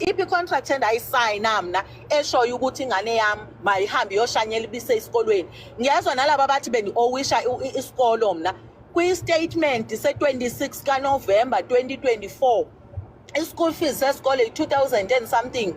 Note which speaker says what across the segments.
Speaker 1: iphi contract endayisayina mna eshoyo ukuthi ingane yami mayihambe iyoshanyela ibise esikolweni. Ngiyazwa nalabo abathi bendi-owisha isikolo mna kwi-statement se-26 kaNovemba 2024 i-school fees sesikole 2000 and something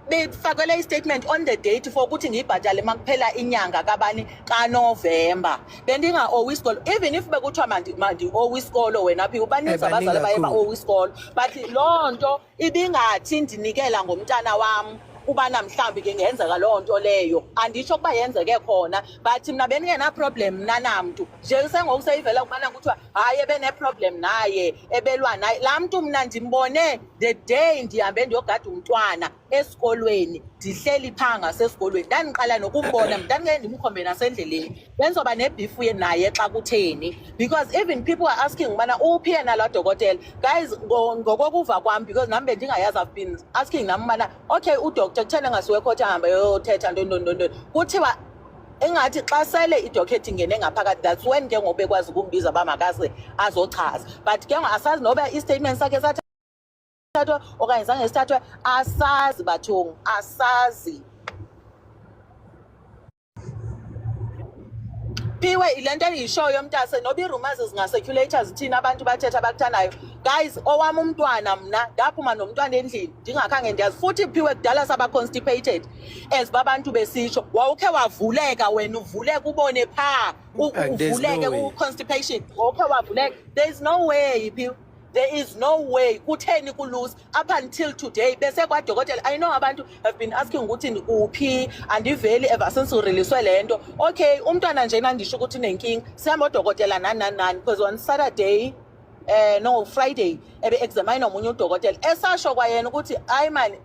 Speaker 1: befakele i-statement on the date for ukuthi ngiyibhadale makuphela inyanga kabani kaNovemba. Bendinga-owe isikolo even if bekuthiwa mandi-owe isikolo wena phi ubaninzi abazali baye ba-owe isikolo but loo nto ibingathi ndinikela ngomntana wam ubana mhlambi ke ngenzeka loo nto leyo andisho kuba yenzeke khona but mina beningena-problem nanamntu nje sengokuseyivela kubana kuthiwa hayi ebene-problem naye ebelwa naye laa mntu mna ndimbone the day ndihambe ndiyogada umntwana esikolweni ndihleli phaa ngasesikolweni ndandiqala nokumbona ndandingeke ndimkhombe nasendleleni bendizoba nebhifu naye xa kutheni because even people are asking ubana uphi yena laa dokotela guys ngokokuva kwam because nami bendingayazi I've been asking nami ubana okay udoktor kutheni engasiwekhothi ahambe yothetha ntoni kuthiwa engathi xa sele idokhethi ingene ngaphakathi that's when ke ngoku bekwazi ukumbiza uba makase azochaza but ke asazi noba i-statement sakhe sathathwa okanye zange sithathwe asazi bathungu asazi. Phiwe ile nto endiyishoyo mntase noba ii-rumors zinga-circulators thina abantu bathetha abakuthandayo guys owam umntwana mna ndaphuma nomntwana endlini ndingakhange ndiyazi futhi Phiwe kudala saba-constipated as babantu besitsho wawukhe wavuleka wena uvuleka ubone phaa uvuleke ku-constipation wawukhe wavuleka there is no way Phiwe. There is no way kutheni kulose up until today bese kwadokotela. I know abantu have been asking ukuthi uphi andiveli ever since ureliswe lento. Okay umntwana njena ndisho ukuthi unenkinga sihamba odokotela nani because on Saturday no Friday ebe-examine omunye udokotela esasho kwayena ukuthi hayi mani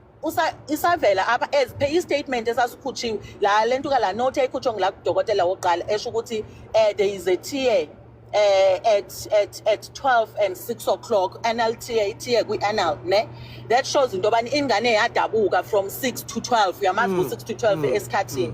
Speaker 1: isavela apha as per i-statement esasikhutshiwe la lento kala note ekhutshwe ngila kudokotela wokuqala esho ukuthi there is a tier at 12 and 6 o'clock NLTA kwi-anal ne that shows into yobani ingane yadabuka from 6 to 12 uyamazi ku-6 to 12 esikhathini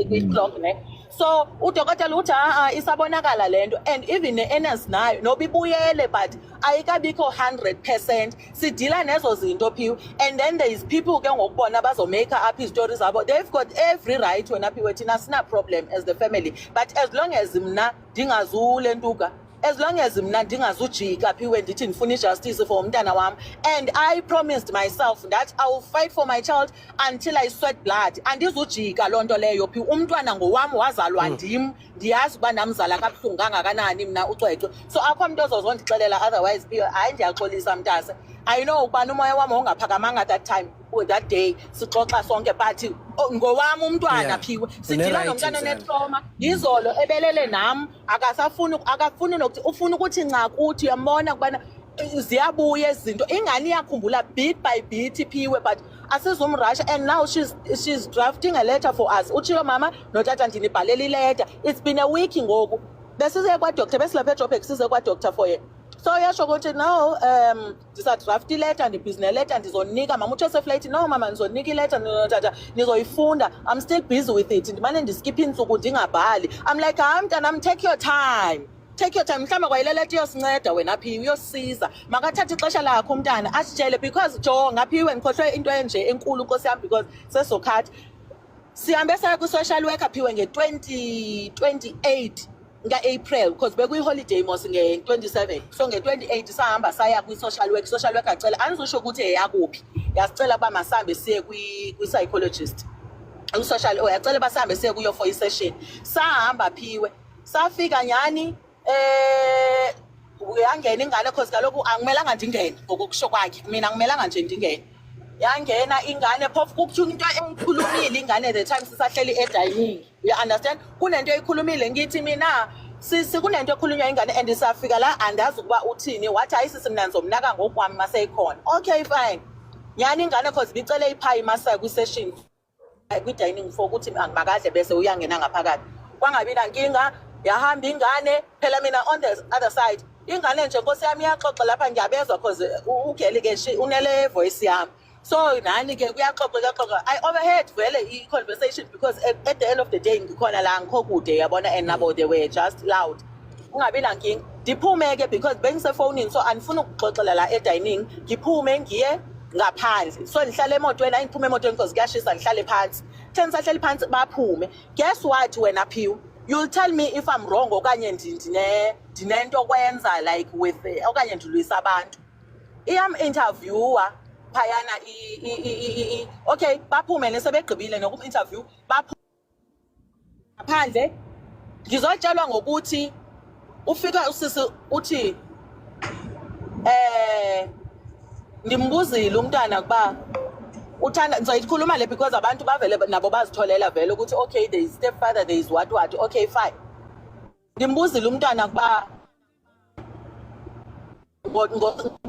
Speaker 1: kwi-clock ne so udokotela uthi isabonakala lento and even ne-NS nayo noba ibuyele but ayikabikho 100% sidila nezo zinto Phiwe and then there is people ke ngokubona bazomake up izitori zabo they've got every right wena Phiwe thina sina problem as the family but as long as mna ndingazule ntuka as long as mna ndingazujika Phiwe ndithi ndifuna ijustice for umntana wami and I promised myself that I will fight for my child until I sweat blood andizujika loo nto leyo Phiwe umntwana ngowami wazalwa ndim ndiyazi uba namzala kabuhlungu kangakanani mna ucwecwe so akho mntu ozozondixelela otherwise Phiwe hayi ndiyaxolisa mntase I know ukubana umoya wami ongaphakamanga that time that day sixoxa sonke but ngowami umntwana Phiwe sidila nomntana onetrauma yizolo ebelele nami akafuni nokuthi ufuna ukuthi nca kuthi uyambona kubana ziyabuya izinto ingane iyakhumbula bit by bit Phiwe but asizumrasha and now she's drafting a letter for us utshilo mama notata ndinibhalela ileta it's been a week ngoku besize kwadoctor besilapha eJoburg size kwadoctor for ye so yasho ukuthi no ndisadraft ileta ndibhizi leta ndizonika mama uthi eseflight no mama ndizonika ileta notata nizoyifunda I'm still busy with it ndimane ndiskipha iintsuku ndingabhali I'm like hayi mntanam take your time mhlawumbe kwayileleta iyosinceda wena Phiwe uyosiza makathathe ixesha lakho umntana asitshele because jonga Phiwe ngikhohlwe into enje enkulu nkosi yami because sesokhathi sihambe saya kwi-social worker Phiwe nge-2028 nga-April because bekuyi-holiday mos nge-27 so nge-28 sahamba saya kwi-social worker acela anizosho ukuthi eyakuphi yasicela uba masihambe siye kwi-psychologist yacela uba sihambe siye kuyo for i-session sahamba Phiwe safika nyani uyangena ingane cause kaloku angimelanga ndingene ngokokusho kwakhe mina angimelanga nje ndingene yangena ingane phofu kukuthiwa into eyikhulumile ingane the time sisahleli edining you understand kunento eyikhulumile ngithi mina sisi kunento ekhulunywa ingane and safika la andazi ukuba uthini wathi hayi sisi mina ngizomnaka ngokwami maseyikhona okay fine nyani ingane cause bicele iphayi masaya kwi-session kwi-dining for ukuthi makadle bese uyangena ngaphakathi kwangabi nankinga yahamba ingane phela mina on the other side ingane nje nkosi yami iyaxoxa lapha ngiyabezwa cause ugeli ke unele voice yami so nani ke kuyaxoxa I overheard vele i-conversation because at the end of the day ngikhona la ngikho kude yabona and nabo they were just loud ungabi nankinga ndiphume ke because bengisefonini so andifuna ukuxoxela la edining ngiphume ngiye ngaphandle so ndihlala emotweni ayiphume emotweni because kuyashisa ndihlale phansi then sahleli phansi baphume guess what wena Phiwe you'll tell me if I'm wrong okanye ndinento kwenza like with okanye ndilwisa abantu interviewer phayana okay baphume nesebegqibile nokum-interview ngaphandle ngizotshelwa ngokuthi ufika usisi uthi ndimbuzile umntana kuba uthanda ngizoyikhuluma le because abantu bavele nabo bazitholela vele ukuthi okay there is stepfather there is what okay fine ndimbuzile umntana kuba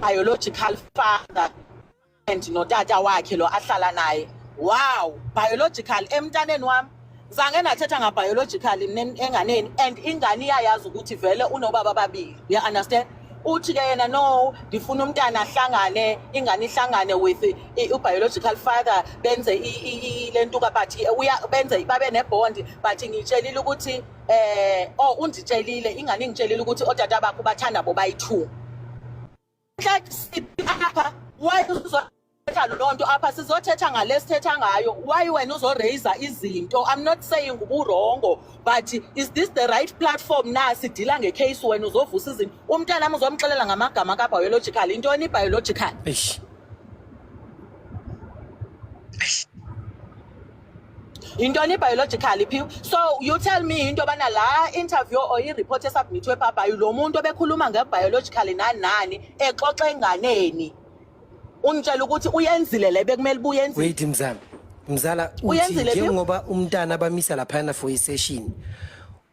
Speaker 1: biological father and notata wakhe lo ahlala naye wow biological emntaneni wami zange nathetha ngabiological enganeni and ingane iyayazi ukuthi vele unobaba ababili you understand uthi ke yena no ndifuna umntana ahlangane ingane ihlangane with biological father benze lento kabathi benze babe nebond but ngitshelile ukuthi unditshelile ingane ingitshelile ukuthi otata bakho bathanda bo bayi2 apha why lonto apha sizothetha ngalesithetha ngayo why wena uzoraise izinto I'm not saying uburongo but is this the right platform na sidila ngecase wena uzovusa izinto umntana nami uzomxelela ngamagama kabiological intoni biological intoni biological Phiwe so you tell me into bana la interview or i-report esubmithwe papa lo muntu obekhuluma ngebiological nani exoxa enganeni unitshela ukuthi uyenzile le bekumele buyenze
Speaker 2: wait mzala uthi njengoba umntana abamisa lapha for a session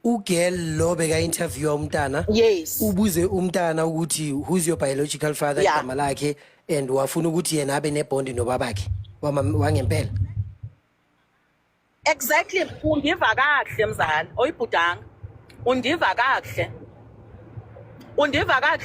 Speaker 2: ugirl lo beka interview umntana
Speaker 1: yes
Speaker 2: ubuze umntana ukuthi who's your biological father igama lakhe and wafuna ukuthi yena abe nebond nobabakhe wangempela
Speaker 1: exactly undiva kahle mzala oyibhudanga undiva kahle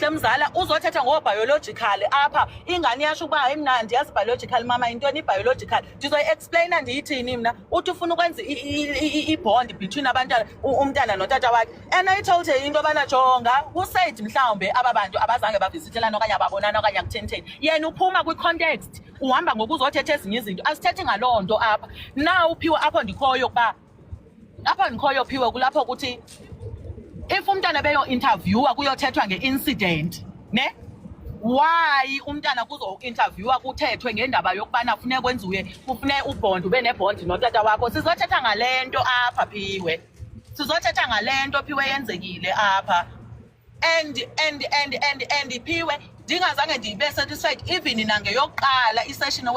Speaker 1: mzala uzothetha ngobiological apha ingane yasho kuba hayi mina ndiyazi biological mama intoni biological ndizoyi-explaina ndiyithini mina uthi ufuna ukwenza i-bond between abantwana umntana notata wakhe and I told her into bana jonga who said mhlawumbe aba bantu abazange bavisithelana okanye ababonana okanye akutheni yena uphuma kwi-context uhamba ngokuzothetha ezinye izinto asithethi ngaloo nto apha now Phiwe apho ndikhoyo Phiwe kulapho ukuthi if umntana beyo interviewer kuyothethwa ngeincident ne why umntana kuzo interviewer kuthethwe ngendaba yokubana ufune kwenziwe ufune ubond ube nebond notata wakho sizothetha ngalento apha Phiwe sizothetha ngalento Phiwe yenzekile apha and Phiwe ndingazange ndibe satisfied even nangeyokuqala isession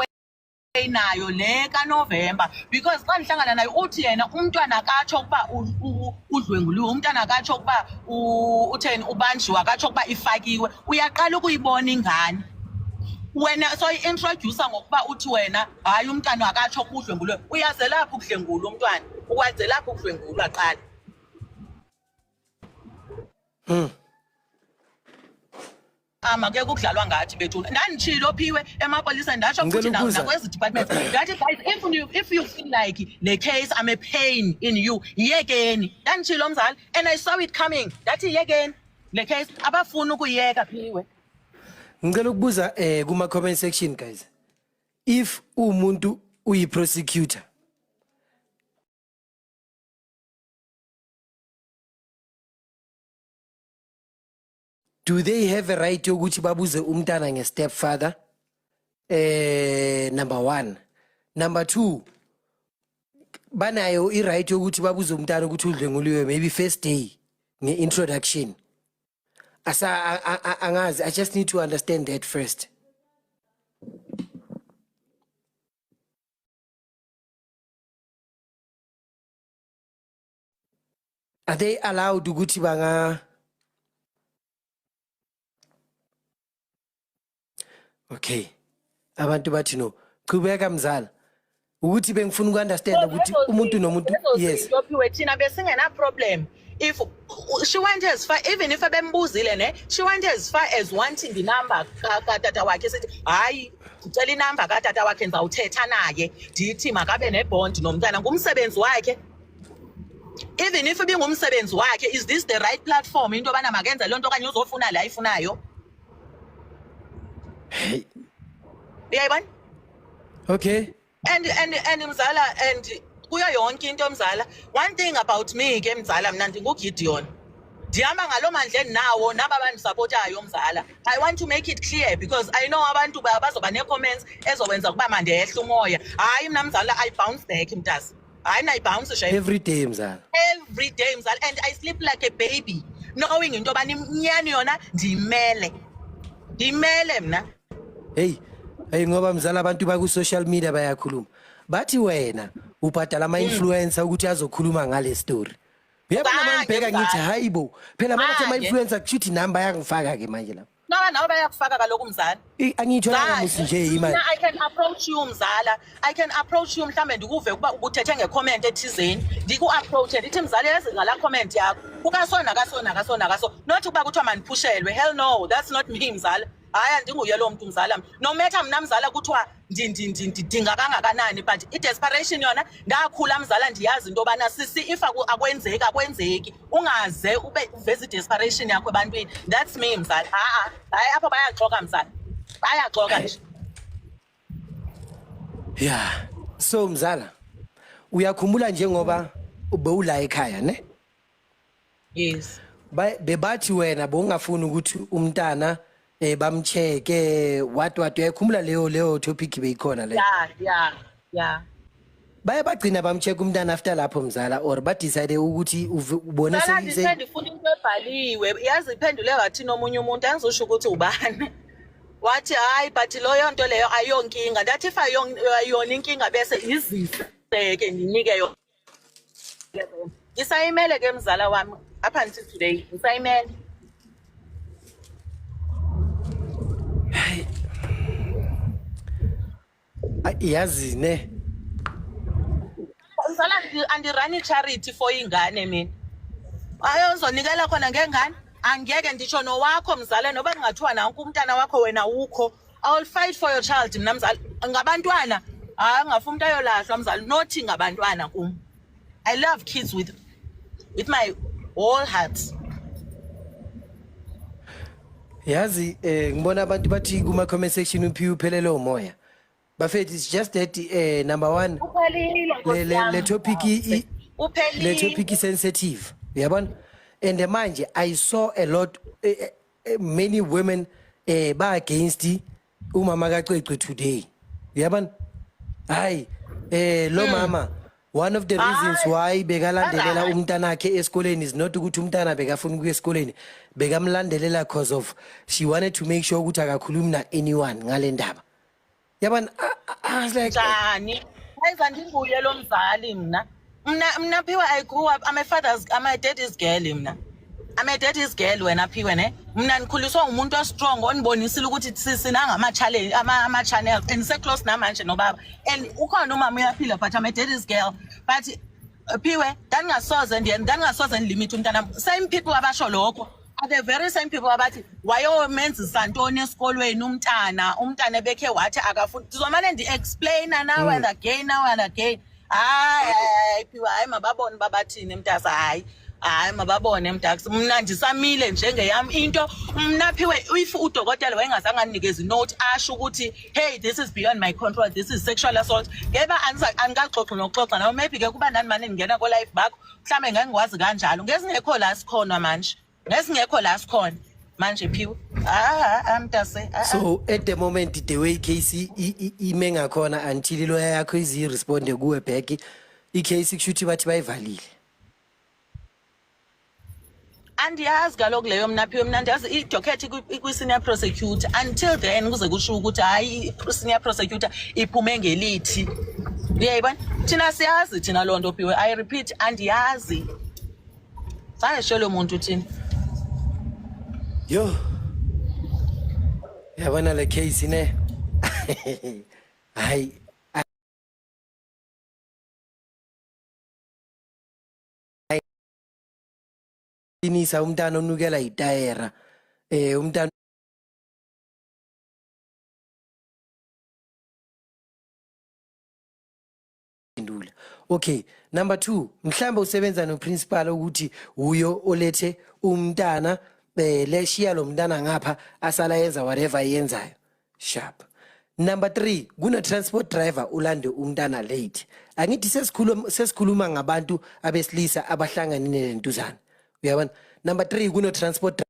Speaker 1: nayo le kaNovember because xa ndihlangana nayo uthi yena umntwana akatsho ukuba udlwenguliwe umntwana akatsho ukuba utheni ubanjiwe akatsho ukuba ifakiwe uyaqala ukuyibona ingane wena so i-introducer ngokuba uthi wena hayi umntwana akatsho ukuba udlwenguliwe uyaze lapho ukudlwengula umntwana ukwaze lapho ukudlwengulwa qala make kudlalwa ngathi bethu ndanditshilo Phiwe emapolisa ndatsho futhi nakwezi department ngathi guys if you feel like the case I'm a pain in you yekeni ndanditshilo mzali and I saw it coming ndathi yekeni le case abafuna ukuyeka Phiwe
Speaker 2: ngicela ukubuza kuma comment section guys if umuntu uyi-prosecutor do they have a right yokuthi babuze umntana nge-stepfather? Number 1. Number 2, banayo i-right yokuthi babuze umntana ukuthi udlwenguliwe maybe first day nge-introduction. Angazi, I just need to understand that first. Are they allowed ukuthi banga? Okay, abantu bathi no qhubeka mzala ukuthi bengifuna ukunderstand ukuthi umuntu nomuntu yes
Speaker 1: thina besingena problem if she went as far even if abembuzile ne she went as far as wanting the number katata wakhe sithi hayi ngicela inamba katata wakhe ngizawuthetha naye ndithi makabe nebond nomntana ngumsebenzi wakhe even if ibingumsebenzi wakhe is this the right platform into bana makenza lonto okanye uzofuna la ifunayo uyayibona?
Speaker 2: Okay.
Speaker 1: And mzala, and kuyo yonke into mzala, one thing about me ke mzala, mna ndinguGideon. Ndihamba ngalo mandla endinawo naba bandisupportayo mzala. I want to make it clear because I know abantu bazoba nee-comments ezowenza ukuba mandehle umoya. Hayi mna mzala, I bounce back mntasi. Hayi na bounce shame.
Speaker 2: Every day mzala.
Speaker 1: Every day mzala, and I sleep like a baby knowing into yobana inyani yona ndimele mna.
Speaker 2: Hey ngoba mzala abantu baku social media bayakhuluma bathi wena ubhadala ama-influencer ukuthi azokhuluma ngale story. Uyabona mangibheka ngithi hayibo phela manje ama-influencer kushuthi nami bayangifaka ke manje la.
Speaker 1: Nawe bayakufaka kaloku mzala.
Speaker 2: Angiyithola musi nje imali.
Speaker 1: I can approach you mzala. I can approach you mhlambe ndikuve ukuba ubuthethe ngecomment ethizeni. Ndiku-approach ndithi mzala yazi ngala comment yakho. Ukasona kaso. Not ukuba kuthiwa mandiphushelwe. Hell no, that's not me mzala. Hayi andinguye lo muntu mzala. No matter mna mzala kuthiwa ndidinga kangakanani but i-desperation yona ndakhula mzala ndiyazi into yobana sisi if akwenzeki ungaze uveze i-desperation yakho ebantwini. That's me mzala. Hayi apho bayaxoka mzala. Bayaxoka nje.
Speaker 2: Yeah. So mzala uyakhumbula njengoba ubewula ekhaya ne?
Speaker 1: Yes.
Speaker 2: Bebathi wena bowungafuni ukuthi umntana bamcheke what uyakhumbula leyo topic beyikhona le?
Speaker 1: Yeah.
Speaker 2: Baye bagcina bamcheka umntana after lapho mzala or ba decide ukuthi ubone
Speaker 1: ndifuna into ebhaliwe. Yazi iphendule wathi nomunye umuntu angizosho ukuthi ubani. Wathi hayi but loyo nto leyo ayonkinga. Ndathi if ayona inkinga bese iziseke ndinike yona. Ngisayimele ke mzala wami up until today. Ngisayimele.
Speaker 2: Yazi ne
Speaker 1: mzala andirun i-charity for ingane mina. Ayonzonikela khona ngengane. Angeke nditsho nowakho mzala noba kungathiwa nanku umntana wakho wena ukho. I will fight for your child mina mzala. Ngabantwana ngafuna umuntu ayolahlwa mzala, nothi ngabantwana kum. I love kids with my whole heart.
Speaker 2: Yazi ngibona abantu bathi kuma comment section uphiwe uphelele umoya. Bafethu it's just that number one le topic is sensitive. Uyabona? And manje I saw a lot many women ba against umama kaCwecwe today. Uyabona? Hayi lo mama one of the reasons why bekalandelela umntana wakhe esikoleni is not ukuthi umntana bekafuna ukuya esikoleni, bekamlandelela because of she wanted to make sure ukuthi akakhulumi na anyone ngale ndaba. Yabona I was like
Speaker 1: njani ayiza ndinguye lo mzali mna Phiwe. I grew up, I'm a daddy's girl mna. I'm a daddy's girl wena Phiwe ne. Mna nikhuliswa umuntu ostrong onibonisile ukuthi sinanga ama-challenge ama-channel and seclose namanje nobaba and ukhona umama uyaphila but I'm a daddy's girl but Phiwe ndangasoze ndilimit umntana. Same people abasho lokho are the very same people abathi wayomenzisa ntoni esikolweni umntana bekhe wathi akafuni. Ndizomane ndi-explaina now and again. Hayi Phiwe hayi mababone babathini mntasa hayi mababone mntaksi mna ndisamile njengeyami into. Mna Phiwe if udokotela wayengazange anikeze note asho ukuthi hey this is beyond my control, this is sexual assault, ngeba angikaxoxa nokuxoxa nawe maybe ke kuba nani manje ngingena ko life bakho mhlambe ngangikwazi kanjalo ngesingekho la sikhona manje Phiwe. Mntase.
Speaker 2: So at the moment the way case ime ngakhona until lawyer yakho izi respond kuwe back i-case kushuthi bathi bayivalile.
Speaker 1: Andiyazi kaloku leyo mna Phiwe. Mna ndiyazi i-docket kwi-senior prosecutor until then kuze kusho ukuthi hayi i-senior prosecutor iphume ngelithi. Uyayibona thina siyazi thina loo nto Phiwe. I repeat andiyazi. Zange sho lo muntu thina.
Speaker 2: Yo yabona le case ne hayi inisa umntana onukela itayera umntana indula. Okay, number 2 mhlamba usebenza no principal ukuthi uyo olethe umntana leshiya lo mntana ngapha asala yenza whatever yenzayo sharp. Number 3, transport driver ulande umntana late. Angithi sesikhuluma ngabantu abesilisa abahlangane nentuzana. Uyabona? Number 3, transport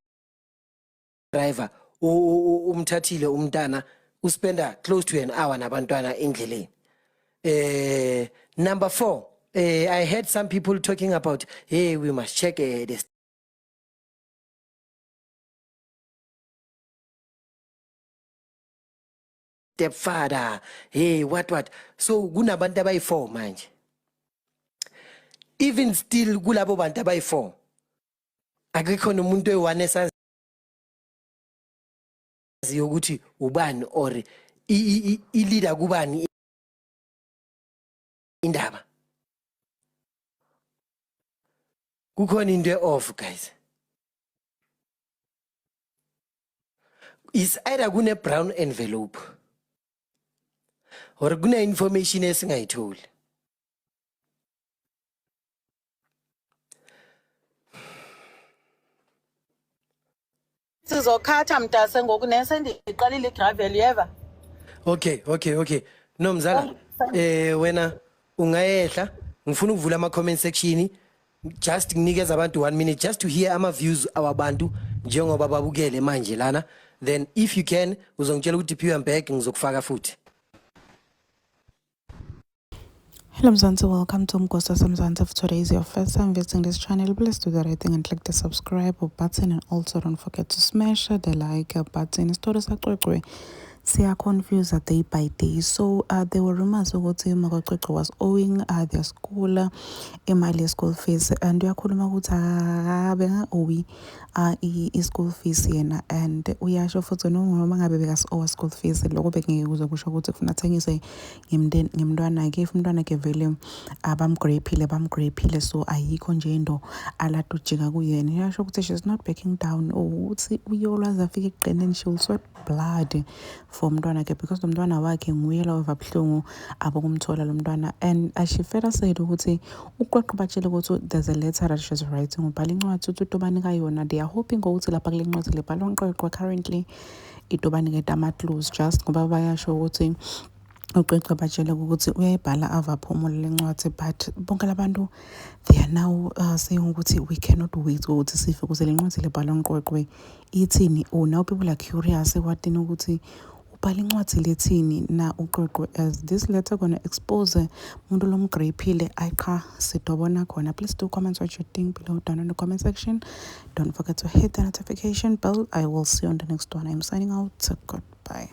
Speaker 2: driver umthathile umntana uspenda close to an hour nabantwana endleleni. Number 4, I heard some people talking about, hey, we must check the stepfather. Hey, what? So kunabantu abayi-4 manje. Even still kulabo bantu abayi-4. Akekho nomuntu oyi-1 esaziyo ukuthi ubani or i-leader kubani indaba. Kukhona into e-off, guys. Is either kune-brown envelope or kune-information esingayitholi.
Speaker 1: Sizokhatha mntase ngoku nesendiqalile igravel yeva.
Speaker 2: Okay. No mzala, wena ungayehla ngifuna ukuvula ama-comment section just nginikeza abantu 1 minute just to hear ama-views awabantu njengoba babukele manje lana. Then if you can uzongitshela ukuthi Pure and Back ngizokufaka futhi.
Speaker 3: Hello Mzansi, welcome to Mgosa Mzansi. If today is your first time visiting this channel, please do the right thing and click the subscribe button, and also don't forget to smash the like button. Stories are confused day by day. So there were rumors ukuthi uMakwaqweqwe was owing their school imali school fees, and uyakhuluma ukuthi akabe owi school fees yena, and uyasho futhi noma ngabe bekasowa school fees lokho bekungeke kuze kusho ukuthi kufuna athengise ngemntwana ke, if umntwana ke vele bamgraphile, so ayikho nje into alatu jika kuyena. Uyasho ukuthi she's not backing down, uthi uyolwazi afike ekugcineni she will sweat blood for umntwana ke, because umntwana wakhe nguye lawo vabuhlungu abokumthola lo mntwana. And she further said ukuthi uQweqwe batshele ukuthi there's a letter that she's writing, ubhala incwadi ukuthi utobanika yona. They are hoping ukuthi lapha kule ncwadi lebhala uQweqwe currently itobaniketa ama-clues, just ngoba bayasho ukuthi uQweqwe batshele ukuthi uyayibhala avaphumule le ncwadi, but bonke labantu they are now saying ukuthi we cannot wait ukuthi sife ukuze le ncwadi lebhala uQweqwe ithini. Now people are curious ekwatini ukuthi ubhala incwadi lethini na uQweqwe, as this letter gonna expose umuntu lomgraphile ayiqa sidobona khona. Please do comment what you think below down in the comment section. Don't forget to hit the notification bell. I will see you on the next one. I'm signing out. Goodbye.